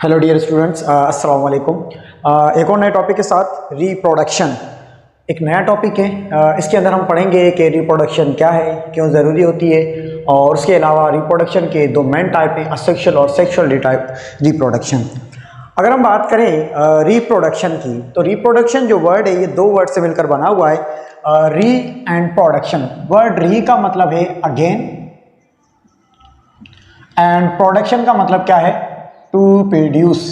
Hello dear students, अस्सलाम वालेकुम। एक और नए टॉपिक के साथ रिप्रोडक्शन एक नया टॉपिक है। इसके अंदर हम पढ़ेंगे कि रिप्रोडक्शन क्या है, क्यों ज़रूरी होती है, और उसके अलावा रिप्रोडक्शन के दो मेन टाइप हैं, असेक्सुअल और सेक्सुअल टाइप रिप्रोडक्शन। अगर हम बात करें रिप्रोडक्शन की, तो रिप्रोडक्शन जो वर्ड है ये दो वर्ड से मिलकर बना हुआ है, री एंड प्रोडक्शन। वर्ड री का मतलब है अगेन, एंड प्रोडक्शन का मतलब क्या है, टू प्रोड्यूस,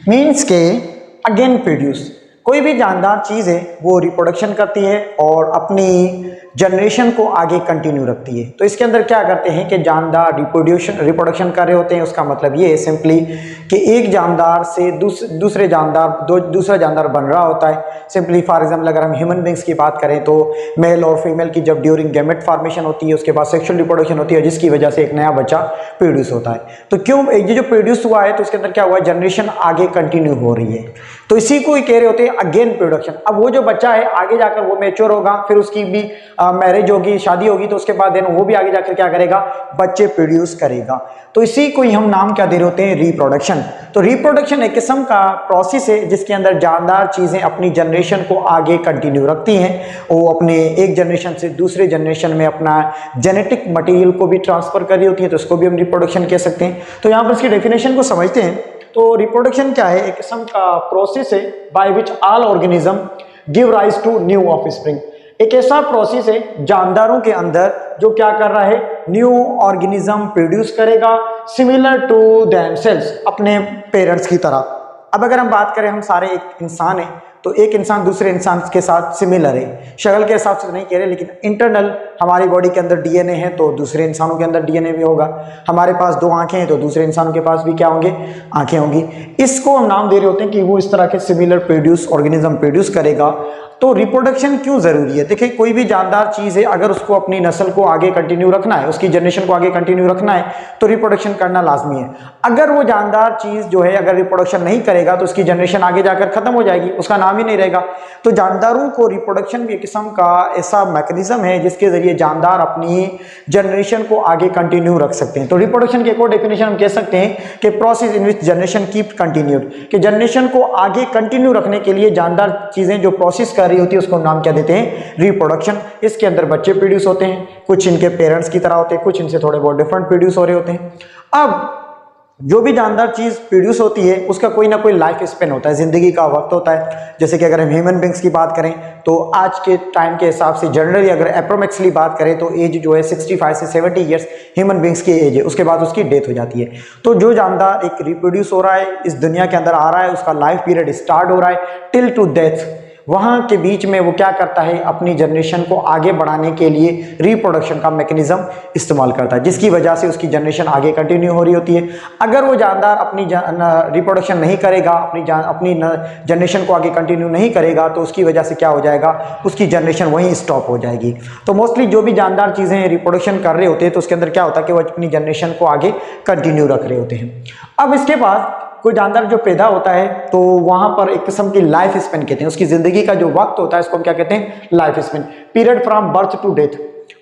मीन्स के अगेन प्रोड्यूस। कोई भी जानदार चीज़ है वो रिप्रोडक्शन करती है और अपनी जनरेशन को आगे कंटिन्यू रखती है। तो इसके अंदर क्या करते हैं कि जानदार रिप्रोडक्शन कर रहे होते हैं। उसका मतलब ये है सिंपली कि एक जानदार से दूसरा जानदार बन रहा होता है। सिंपली फॉर एग्जाम्पल अगर हम ह्यूमन बींग्स की बात करें तो मेल और फीमेल की जब ड्यूरिंग गैमेट फॉर्मेशन होती है, उसके बाद सेक्सुअल रिप्रोडक्शन होती है, जिसकी वजह से एक नया बच्चा प्रोड्यूस होता है। तो क्यों ये जो प्रोड्यूस हुआ है तो उसके अंदर क्या हुआ है, जनरेशन आगे कंटिन्यू हो रही है। तो इसी को ही कह रहे होते हैं अगेन प्रोडक्शन। अब वो जो बच्चा है आगे जाकर वो मैच्योर होगा, फिर उसकी भी मैरिज होगी, शादी होगी, तो उसके बाद देन वो भी आगे जाकर क्या करेगा, बच्चे प्रोड्यूस करेगा। तो इसी को ही हम नाम क्या दे रहे होते हैं, रिप्रोडक्शन। तो रिप्रोडक्शन एक किस्म का प्रोसेस है जिसके अंदर जानदार चीजें अपनी जनरेशन को आगे कंटिन्यू रखती हैं। वो अपने एक जनरेशन से दूसरे जनरेशन में अपना जेनेटिक मटेरियल को भी ट्रांसफर कर रही होती है, तो उसको भी हम रिप्रोडक्शन कह सकते हैं। तो यहाँ पर इसकी डेफिनेशन को समझते हैं। तो रिप्रोडक्शन क्या है, एक किस्म का प्रोसेस है by which all organism give rise to new offspring. एक ऐसा प्रोसेस है जानदारों के अंदर जो क्या कर रहा है, न्यू ऑर्गेनिज्म प्रोड्यूस करेगा सिमिलर टू देमसेल्व्स, अपने पेरेंट्स की तरह। अब अगर हम बात करें, हम सारे एक इंसान हैं, तो एक इंसान दूसरे इंसान के साथ सिमिलर है। शक्ल के हिसाब से तो नहीं कह रहे, लेकिन इंटरनल हमारी बॉडी के अंदर डीएनए है तो दूसरे इंसानों के अंदर डीएनए भी होगा। हमारे पास दो आंखें हैं तो दूसरे इंसानों के पास भी क्या होंगे, आंखें होंगी। इसको हम नाम दे रहे होते हैं कि वो इस तरह के सिमिलर प्रोड्यूस ऑर्गेनिज्म प्रोड्यूस करेगा। तो रिप्रोडक्शन क्यों जरूरी है, देखिए कोई भी जानदार चीज है, अगर उसको अपनी नस्ल को आगे कंटिन्यू रखना है, उसकी जनरेशन को आगे कंटिन्यू रखना है, तो रिप्रोडक्शन करना लाजमी है। अगर वो जानदार चीज जो है अगर रिप्रोडक्शन नहीं करेगा तो उसकी जनरेशन आगे जाकर खत्म हो जाएगी, उसका नाम ही नहीं रहेगा। तो जानदारों को रिप्रोडक्शन भी एक किस्म का ऐसा मैकेनिज्म है जिसके जरिए जानदार अपनी जनरेशन को आगे कंटिन्यू रख सकते हैं। तो रिप्रोडक्शन की एक और डेफिनेशन हम कह सकते हैं कि process in which generation keep continued, कि जनरेशन को आगे कंटिन्यू रखने के लिए जानदार चीजें जो प्रोसेस कर रही होती है उसको नाम क्या देते हैं, रिप्रोडक्शन। इसके अंदर बच्चे प्रोड्यूस होते हैं, कुछ इनके पेरेंट्स की तरह होते हैं, कुछ इनसे थोड़े बहुत डिफरेंट प्रोड्यूस हो रहे होते हैं। अब जो भी जानदार चीज प्रोड्यूस होती है उसका कोई ना कोई लाइफ स्पेन होता है, जिंदगी का वक्त होता है। जैसे कि अगर हम ह्यूमन बींग्स की बात करें तो आज के टाइम के हिसाब से जनरली अगर अप्रोक्सिमेटली बात करें तो एज जो है 65 से 70 ईयर्स ह्यूमन बींग्स की एज है, उसके बाद उसकी डेथ हो जाती है। तो जो जानदार एक रिप्रोड्यूस हो रहा है, इस दुनिया के अंदर आ रहा है, उसका लाइफ पीरियड स्टार्ट हो रहा है टिल टू डेथ, वहां के बीच में वो क्या करता है, अपनी जनरेशन को आगे बढ़ाने के लिए रिप्रोडक्शन का मैकेनिज्म इस्तेमाल करता है, जिसकी वजह से उसकी जनरेशन आगे कंटिन्यू हो रही होती है। अगर वो जानदार अपनी रिप्रोडक्शन नहीं करेगा, अपनी जनरेशन को आगे कंटिन्यू नहीं करेगा, तो उसकी वजह से क्या हो जाएगा, उसकी जनरेशन वहीं स्टॉप हो जाएगी। तो मोस्टली जो भी जानदार चीज़ें रिप्रोडक्शन कर रहे होते हैं तो उसके अंदर क्या होता है कि वो अपनी जनरेशन को आगे कंटिन्यू रख रहे होते हैं। अब इसके बाद कोई जानदार जो पैदा होता है तो वहां पर एक किस्म की लाइफ स्पेन कहते हैं, उसकी जिंदगी का जो वक्त होता है इसको हम क्या कहते हैं, life span. Period from birth to death,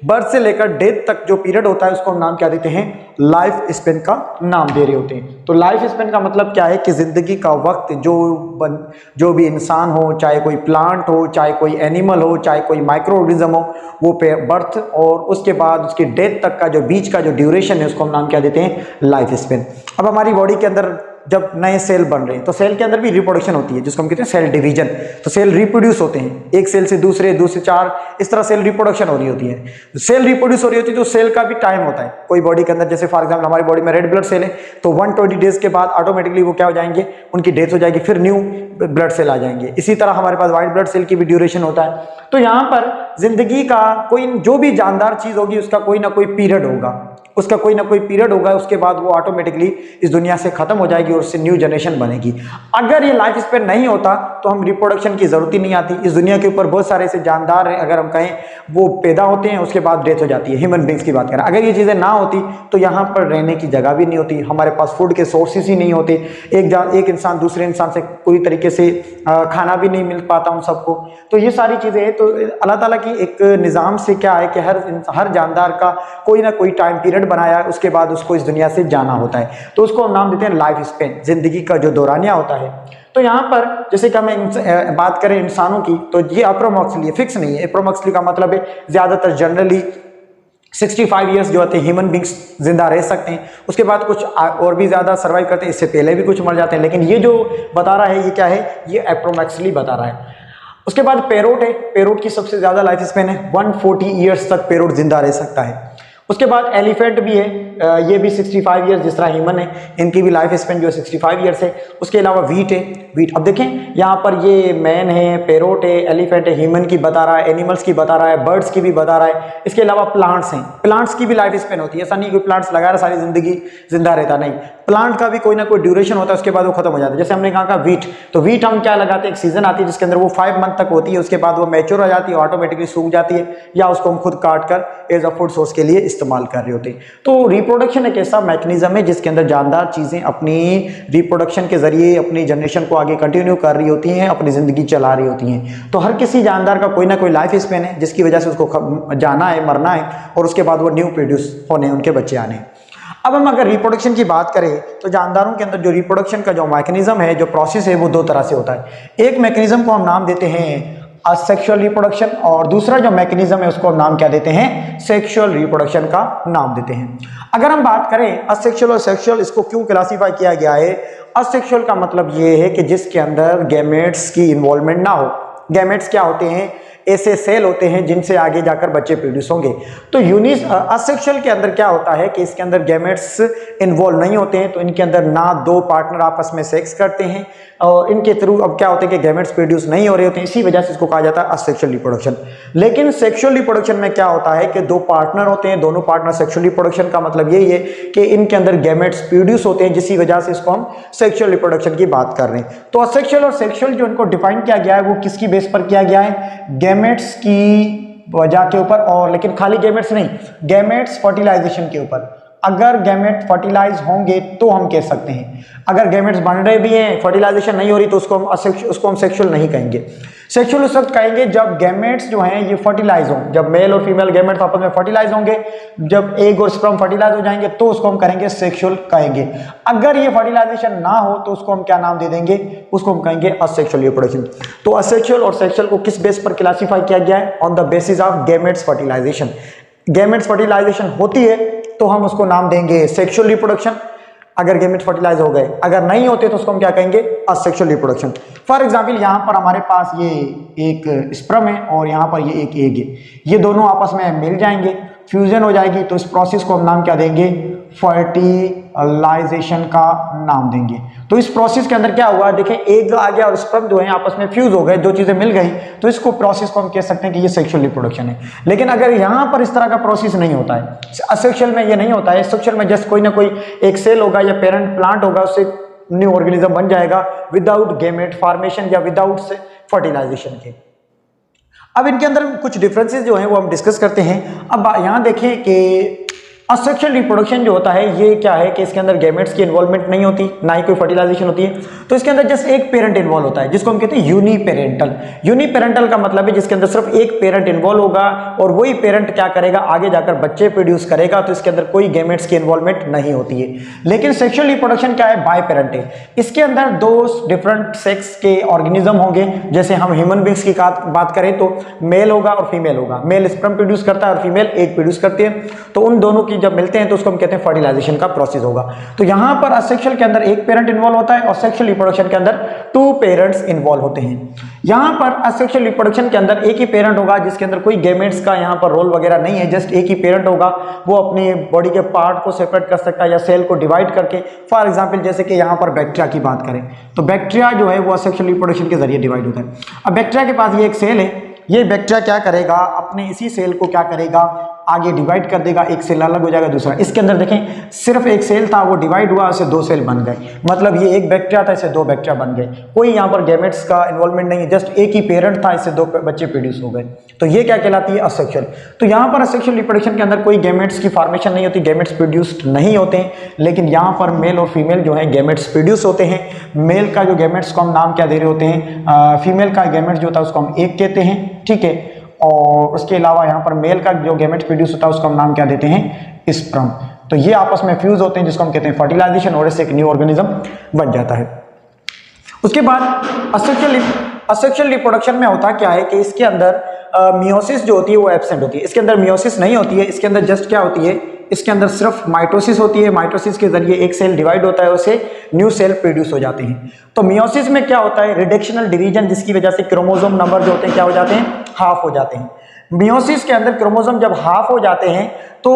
birth से लेकर डेथ तक जो पीरियड होता है उसको हम नाम क्या देते हैं, लाइफ स्पेन का नाम दे रहे होते हैं। तो लाइफ स्पेन का मतलब क्या है कि जिंदगी का वक्त जो भी इंसान हो, चाहे कोई प्लांट हो, चाहे कोई एनिमल हो, चाहे कोई माइक्रो ऑर्गेनिज्म हो, वो बर्थ और उसके बाद उसकी डेथ तक का जो बीच का जो ड्यूरेशन है उसको हम नाम क्या देते हैं, लाइफ स्पेन। अब हमारी बॉडी के अंदर जब नए सेल बन रहे हैं तो सेल के अंदर भी रिप्रोडक्शन होती है, जिसको हम कहते हैं सेल डिवीजन। तो सेल रिप्रोड्यूस होते हैं, एक सेल से दूसरे चार, इस तरह सेल रिप्रोडक्शन हो रही होती है। सेल रिप्रोड्यूस हो रही होती है तो सेल का भी टाइम होता है। कोई बॉडी के अंदर जैसे फॉर एग्जाम्पल हमारी बॉडी में रेड ब्लड सेल है तो 120 डेज के बाद ऑटोमेटिकली वो क्या हो जाएंगे, उनकी डेथ हो जाएगी, फिर न्यू ब्लड सेल आ जाएंगे। इसी तरह हमारे पास व्हाइट ब्लड सेल की भी ड्यूरेशन होता है। तो यहाँ पर जिंदगी का कोई जो भी जानदार चीज होगी उसका कोई ना कोई पीरियड होगा, उसका कोई ना कोई पीरियड होगा, उसके बाद वो ऑटोमेटिकली इस दुनिया से खत्म हो जाएगी और उससे न्यू जनरेशन बनेगी। अगर ये लाइफ स्पेन नहीं होता तो हम रिप्रोडक्शन की जरूरत ही नहीं आती। इस दुनिया के ऊपर बहुत सारे ऐसे जानदार हैं, अगर हम कहें वो पैदा होते हैं उसके बाद डेथ हो जाती है। ह्यूमन बींग्स की बात करें, अगर ये चीजें ना होती तो यहाँ पर रहने की जगह भी नहीं होती, हमारे पास फूड के सोर्सेस ही नहीं होते, एक इंसान दूसरे इंसान से पूरी तरीके से खाना भी नहीं मिल पाता उन सबको। तो ये सारी चीजें तो अल्लाह ताला की एक निज़ाम से क्या है कि हर जानदार का कोई ना कोई टाइम पीरियड पेरेंट बनाया है उसके बाद उसको इस दुनिया से जाना होता है, तो उसको हम नाम देते हैं लाइफ स्पेन, जिंदगी का जो दौरानिया होता है। तो यहाँ पर जैसे कि हम बात करें इंसानों की, तो ये अप्रोक्सिमेटली फिक्स नहीं है। अप्रोक्सिमेटली का मतलब है ज्यादातर जनरली 65 ईयर्स जो होते हैं ह्यूमन बींग्स जिंदा रह सकते हैं, उसके बाद कुछ और भी ज़्यादा सर्वाइव करते हैं, इससे पहले भी कुछ मर जाते हैं, लेकिन ये जो बता रहा है ये क्या है, ये अप्रोक्सिमेटली बता रहा है। उसके बाद पैरोट है, पैरोट की सबसे ज़्यादा लाइफ स्पेन है, 140 ईयर्स तक पैरोट जिंदा रह सकता है। उसके बाद एलिफेंट भी है, ये भी 65 ईयर्स, जिस तरह ह्यूमन है इनकी भी लाइफ स्पेन जो है 65 ईयर्स है। उसके अलावा वीट है, वीट अब देखें यहाँ पर ये मैन है, पैरोट है, एलिफेंट है, ह्यूमन की बता रहा है, एनिमल्स की बता रहा है, बर्ड्स की भी बता रहा है। इसके अलावा प्लांट्स हैं, प्लांट्स की भी लाइफ स्पेन होती है, ऐसा नहीं कोई प्लांट्स लगा रहा सारी जिंदगी जिंदा रहता, नहीं, प्लांट का भी कोई ना कोई ड्यूरेशन होता है, उसके बाद वो खत्म हो जाता है। जैसे हमने कहा वीट, तो वीट हम क्या लगाते हैं, एक सीजन आती है जिसके अंदर वो 5 मंथ तक होती है, उसके बाद वो मैच्योर हो जाती है, ऑटोमेटिकली सूख जाती है, या उसको हम खुद काट कर एज अ फूड सोर्स के लिए इस्तेमाल कर रहे होते हैं। तो रिप्रोडक्शन एक ऐसा मैकेनिज्म है जिसके अंदर जानदार चीजें अपनी रिप्रोडक्शन के जरिए अपनी जनरेशन को आगे कंटिन्यू कर रही होती हैं, अपनी जिंदगी चला रही होती हैं। तो हर किसी जानदार का कोई ना कोई लाइफ स्पेन है जिसकी वजह से उसको जाना है, मरना है, और उसके बाद वो न्यू प्रोड्यूस होने, उनके बच्चे आने। अब हम अगर रिप्रोडक्शन की बात करें तो जानदारों के अंदर जो रिप्रोडक्शन का जो मैकेनिज्म है, जो प्रोसेस है, वो दो तरह से होता है। एक मैकेनिज्म को हम नाम देते हैं असेक्सुअल रिप्रोडक्शन, और दूसरा जो मैकेनिज्म है उसको हम नाम क्या देते हैं, सेक्सुअल रिप्रोडक्शन का नाम देते हैं। अगर हम बात करें असेक्सुअल और सेक्सुअल, इसको क्यों क्लासीफाई किया गया है? असेक्सुअल का मतलब ये है कि जिसके अंदर गैमेट्स की इन्वॉल्वमेंट ना हो। गैमेट्स क्या होते हैं? ऐसे सेल होते हैं जिनसे आगे जाकर बच्चे प्रोड्यूस होंगे। तो असेक्सुअल के अंदर क्या होता है कि इसके अंदर गैमेट्स इन्वॉल्व नहीं होते हैं, तो इनके अंदर ना दो पार्टनर आपस में सेक्स करते हैं, और इनके थ्रू अब क्या होता है कि गैमेट्स प्रोड्यूस नहीं हो रहे होते हैं, इसी वजह से इसको कहा जाता है असेक्सुअल रिप्रोडक्शन। लेकिन सेक्सुअल रिप्रोडक्शन में क्या होता है कि दो पार्टनर होते हैं, दोनों पार्टनर, सेक्सुअल रिप्रोडक्शन का मतलब यही है कि इनके अंदर गैमेट्स प्रोड्यूस होते हैं, जिसकी वजह से इसको हम सेक्सुअल रिप्रोडक्शन की बात कर रहे हैं। तो असेक्सुअल और सेक्सुअल जो इनको डिफाइन किया गया है वो किसकी बेस पर किया गया है? गैमेट्स की वजह के ऊपर, और लेकिन खाली गैमेट्स नहीं, गैमेट्स फर्टिलाइजेशन के ऊपर। अगर गैमेट फर्टिलाइज होंगे तो हम कह सकते हैं, अगर गैमेट्स बन रहे भी हैं, फर्टिलाइजेशन नहीं हो रही, तो उसको हम सेक्सुअल नहीं कहेंगे। सेक्सुअल उस वक्त कहेंगे जब गैमेट्स जो हैं ये फर्टिलाइज हों, जब मेल और फीमेल गैमेट्स आपस में फर्टिलाइज होंगे, जब एग और स्पर्म फर्टिलाइज हो जाएंगे, तो उसको हम करेंगे सेक्सुअल कहेंगे। अगर ये फर्टिलाइजेशन ना हो तो उसको हम क्या नाम दे देंगे? उसको हम कहेंगे असेक्सुअल रिप्रोडक्शन। तो असेक्सुअल और सेक्सुअल को किस बेस पर क्लासीफाई किया गया है? On the basis of gametes fertilization. Gametes fertilization होती है तो हम उसको नाम देंगे सेक्सुअल रिप्रोडक्शन, अगर गैमेट फर्टिलाइज हो गए। अगर नहीं होते तो उसको हम क्या कहेंगे? Asexual reproduction. फॉर एग्जांपल यहाँ पर हमारे पास ये एक स्पर्म है और यहाँ पर ये एक एग है, ये दोनों आपस में मिल जाएंगे, फ्यूजन हो जाएगी, तो इस प्रोसेस को हम नाम क्या देंगे? फर्टिलाइजेशन का नाम देंगे। तो इस प्रोसेस के अंदर क्या हुआ, देखें, एग आ गया और स्पर्म जो है आपस में फ्यूज हो गए, दो चीजें मिल गई, तो इसको प्रोसेस को हम कह सकते हैं कि ये सेक्सुअल रिप्रोडक्शन है। लेकिन अगर यहाँ पर इस तरह का प्रोसेस नहीं होता है, असेक्सुअल में ये नहीं होता है। सेक्सुअल में जस्ट कोई ना कोई एक सेल होगा या पेरेंट प्लांट होगा, उससे न्यू ऑर्गेनिज्म बन जाएगा विदाउट गैमेट फॉर्मेशन या विदाउट फर्टिलाइजेशन के। अब इनके अंदर कुछ डिफरेंसेस जो हैं वो हम डिस्कस करते हैं। अब यहाँ देखें कि असेक्सुअल रिप्रोडक्शन जो होता है ये क्या है कि इसके अंदर गैमेट्स की इन्वॉल्वमेंट नहीं होती, ना ही कोई फर्टिलाइजेशन होती है, तो इसके अंदर जस्ट एक पेरेंट इन्वॉल्व होता है, जिसको हम कहते हैं यूनिपेरेंटल। यूनिपेरेंटल का मतलब है जिसके अंदर सिर्फ एक पेरेंट इन्वॉल्व होगा और वही पेरेंट क्या करेगा, आगे जाकर बच्चे प्रोड्यूस करेगा, तो इसके अंदर कोई गैमेट्स की इन्वॉल्वमेंट नहीं होती है। लेकिन सेक्सुअल रिप्रोडक्शन क्या है? बाय पेरेंट है। इसके अंदर दो डिफरेंट सेक्स के ऑर्गेनिज्म होंगे। जैसे हम ह्यूमन बींग्स की बात करें तो मेल होगा और फीमेल होगा, मेल स्पर्म प्रोड्यूस करता है और फीमेल एग प्रोड्यूस करती है, तो उन दोनों की जब मिलते हैं तो उसको हम कहते हैं फर्टिलाइजेशन का प्रोसेस होगा। तो यहां पर असेक्सुअल के अंदर एक पेरेंट इन्वॉल्व होता है और सेक्सुअल रिप्रोडक्शन के अंदर टू पेरेंट्स इन्वॉल्व होते हैं। यहां पर असेक्सुअल रिप्रोडक्शन के अंदर एक ही पेरेंट होगा जिसके अंदर कोई गैमेट्स का यहां पर रोल वगैरह नहीं है, जस्ट एक ही पेरेंट होगा, वो अपनी बॉडी के पार्ट को सेपरेट कर सकता है या सेल को डिवाइड करके। फॉर एग्जांपल जैसे कि यहां पर बैक्टीरिया की बात करें तो बैक्टीरिया जो है वो असेक्सुअल रिप्रोडक्शन के जरिए डिवाइड होता है। अब बैक्टीरिया के पास ये एक सेल है, ये बैक्टीरिया क्या करेगा, अपने इसी सेल को क्या करेगा, आगे डिवाइड कर देगा, एक सेल अलग हो जाएगा दूसरा। इसके अंदर देखें सिर्फ एक सेल था, वो डिवाइड हुआ, उससे दो सेल बन गए, मतलब ये एक बैक्टीरिया था, इससे दो बैक्टीरिया बन गए। कोई यहाँ पर गैमेट्स का इन्वॉल्वमेंट नहीं है, जस्ट एक ही पेरेंट था, इससे दो बच्चे प्रोड्यूस हो गए, तो ये क्या कहलाती है? असेक्सुअल। तो यहाँ पर असेक्सुअल रिप्रोडक्शन के अंदर कोई गैमेट्स की फॉर्मेशन नहीं होती, गैमेट्स प्रोड्यूस्ड नहीं होते हैं, लेकिन यहाँ पर मेल और फीमेल जो है गैमेट्स प्रोड्यूस होते हैं। मेल का जो गैमेट्स को हम नाम क्या दे रहे होते हैं, फीमेल का गैमेट्स जो होता है उसको हम एग कहते हैं, ठीक है। और उसके अलावा यहाँ पर मेल का जो गैमेट्स प्रोड्यूस होता है उसको हम नाम क्या देते हैं? स्पर्म। तो ये आपस में फ्यूज होते हैं जिसको हम कहते हैं फर्टिलाइजेशन, और इससे एक न्यू ऑर्गेनिज्म बन जाता है। उसके बाद असेक्सुअल रिप्रोडक्शन में होता क्या है कि इसके अंदर मियोसिस जो होती है वो एब्सेंट होती है। इसके अंदर मियोसिस नहीं होती है, इसके अंदर जस्ट क्या होती है, इसके अंदर सिर्फ माइटोसिस होती है। माइटोसिस के जरिए एक सेल डिवाइड होता है, उससे न्यू सेल प्रोड्यूस हो जाते हैं। तो मियोसिस में क्या होता है, रिडक्शनल डिवीजन, जिसकी वजह से क्रोमोसोम नंबर जो होते हैं क्या हो जाते हैं, हाफ हो जाते हैं। मियोसिस के अंदर क्रोमोसोम जब हाफ हो जाते हैं तो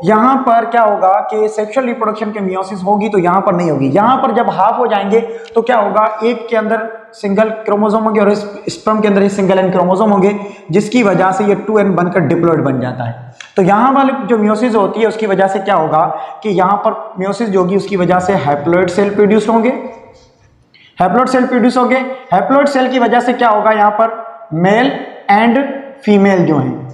यहाँ पर क्या होगा कि सेक्सुअल रिप्रोडक्शन के मियोसिस होगी तो यहाँ पर नहीं होगी। यहाँ पर जब हाफ हो जाएंगे तो क्या होगा, एक के अंदर सिंगल क्रोमोसोम होंगे और स्पर्म के अंदर ही सिंगल एन क्रोमोसोम होंगे, जिसकी वजह से ये 2n बनकर डिप्लॉइड बन जाता है। तो यहाँ वाले जो मियोसिस होती है उसकी वजह से क्या होगा कि यहाँ पर मियोसिस जो होगी उसकी वजह से हैप्लॉइड सेल प्रोड्यूस होंगे। हैप्लॉइड सेल प्रोड्यूस होंगे। हैप्लॉइड सेल की वजह से क्या होगा, यहाँ पर मेल एंड फीमेल जो हैं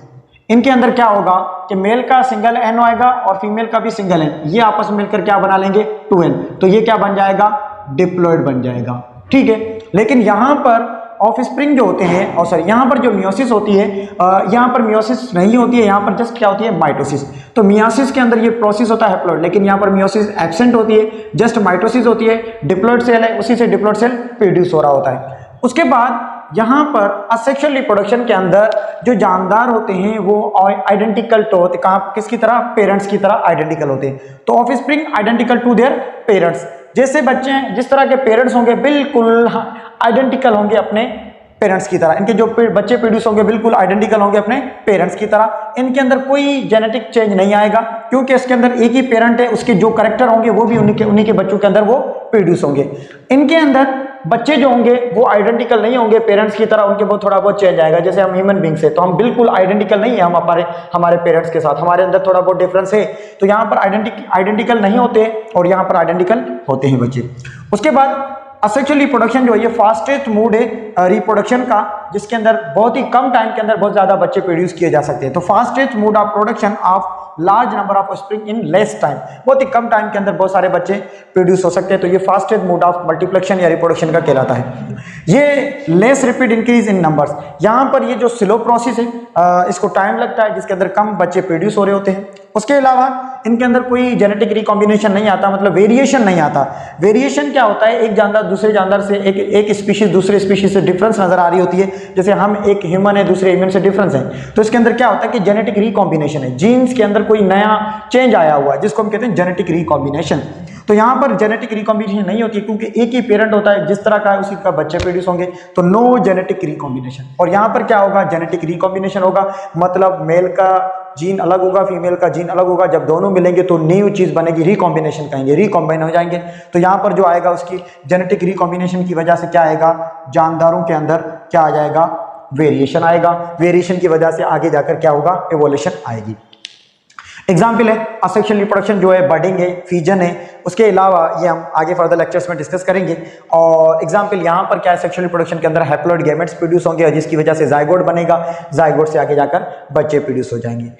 इनके अंदर क्या होगा कि मेल का सिंगल एन आएगा और फीमेल का भी सिंगल एन, ये आपस में मिलकर क्या बना लेंगे, 2n। तो ये क्या बन जाएगा, डिप्लॉइड बन जाएगा। ठीक है, लेकिन यहाँ पर ऑफस्प्रिंग जो होते हैं, और सॉरी यहाँ पर जो मियोसिस होती है, यहाँ पर मियोसिस नहीं होती है, यहाँ पर जस्ट क्या होती है, माइटोसिस। तो मियोसिस के अंदर ये प्रोसेस होता है हैप्लॉइड, लेकिन यहाँ पर मियोसिस एब्सेंट होती है, जस्ट माइटोसिस होती है। डिप्लॉइड सेल है, उसी से डिप्लॉइड सेल प्रोड्यूस हो रहा होता है। उसके बाद यहाँ पर असेक्सुअल रिप्रोडक्शन के अंदर जो जानदार होते हैं वो आइडेंटिकल तो होते, कहाँ किसकी तरह, पेरेंट्स की तरह आइडेंटिकल होते हैं। तो offspring identical to their parents, जैसे बच्चे जिस तरह के पेरेंट्स होंगे बिल्कुल आइडेंटिकल होंगे अपने पेरेंट्स की तरह। इनके जो बच्चे प्रोड्यूस होंगे बिल्कुल आइडेंटिकल होंगे अपने पेरेंट्स की तरह। इनके अंदर कोई जेनेटिक चेंज नहीं आएगा, क्योंकि इसके अंदर एक ही पेरेंट है, उसके जो कैरेक्टर होंगे वो भी उन्हीं के बच्चों के अंदर वो प्रोड्यूस होंगे। इनके अंदर बच्चे जो होंगे वो आइडेंटिकल नहीं होंगे पेरेंट्स की तरह, उनके बहुत थोड़ा बहुत चेंज आएगा। जैसे हम ह्यूमन बींग्स है तो हम बिल्कुल आइडेंटिकल नहीं है, हम हमारे पेरेंट्स के साथ, हमारे अंदर थोड़ा बहुत डिफरेंस है। तो यहाँ पर आइडेंटिकल नहीं होते और यहाँ पर आइडेंटिकल होते हैं बच्चे। उसके बाद असेक्सुअल रिप्रोडक्शन जो है ये फास्टेस्ट मोड है रिप्रोडक्शन का, जिसके अंदर बहुत ही कम टाइम के अंदर बहुत ज्यादा बच्चे प्रोड्यूस किए जा सकते हैं। तो fastest mode of production of large number of offspring in less time, बहुत ही कम टाइम के अंदर बहुत सारे बच्चे प्रोड्यूस हो सकते हैं। तो ये फास्टेस्ट मोड ऑफ मल्टीप्लेक्शन या रिप्रोडक्शन का कहलाता है। ये less repeat increase in numbers, यहाँ पर ये जो स्लो प्रोसेस है इसको टाइम लगता है, जिसके अंदर कम बच्चे प्रोड्यूस हो रहे होते हैं। उसके अलावा इनके अंदर कोई जेनेटिक रिकॉम्बिनेशन नहीं आता, मतलब वेरिएशन नहीं आता। वेरिएशन क्या होता है, एक जानदार दूसरे जानदार से, एक स्पीशीज दूसरे स्पीशीज से डिफरेंस नजर आ रही होती है। जैसे हम एक ह्यूमन है दूसरे ह्यूमन से डिफरेंस है, तो इसके अंदर क्या होता है कि जेनेटिक रिकॉम्बिनेशन है, जीन्स के अंदर कोई नया चेंज आया हुआ है जिसको हम कहते हैं जेनेटिक रिकॉम्बिनेशन। तो यहाँ पर जेनेटिक रिकॉम्बिनेशन नहीं होती क्योंकि एक ही पेरेंट होता है, जिस तरह का है उसी का बच्चे प्रोड्यूस होंगे, तो नो जेनेटिक रिकॉम्बिनेशन। और यहाँ पर क्या होगा, जेनेटिक रिकॉम्बिनेशन होगा, मतलब मेल का जीन अलग होगा, फीमेल का जीन अलग होगा। जब दोनों मिलेंगे तो न्यू चीज बनेगी, रिकॉम्बिनेशन कहेंगे, रिकॉम्बाइन हो जाएंगे। तो यहाँ पर जो आएगा उसकी जेनेटिक रिकॉम्बिनेशन की वजह से क्या आएगा, जानदारों के अंदर क्या आ जाएगा, वेरिएशन आएगा। वेरिएशन की वजह से आगे जाकर क्या होगा, एवोल्यूशन आएगी। एग्जाम्पल है असेक्सुअल रिप्रोडक्शन जो है बर्डिंग है, फीजन है। उसके अलावा ये हम आगे फर्दर लेक्चर्स में डिस्कस करेंगे। और एग्जाम्पल यहाँ पर क्या है, सेक्सुअल रिप्रोडक्शन के अंदर हैप्लॉइड गैमेट्स प्रोड्यूस होंगे, जिसकी वजह से जाइगोट बनेगा, जाइगोट से आगे जाकर बच्चे प्रोड्यूस हो जाएंगे।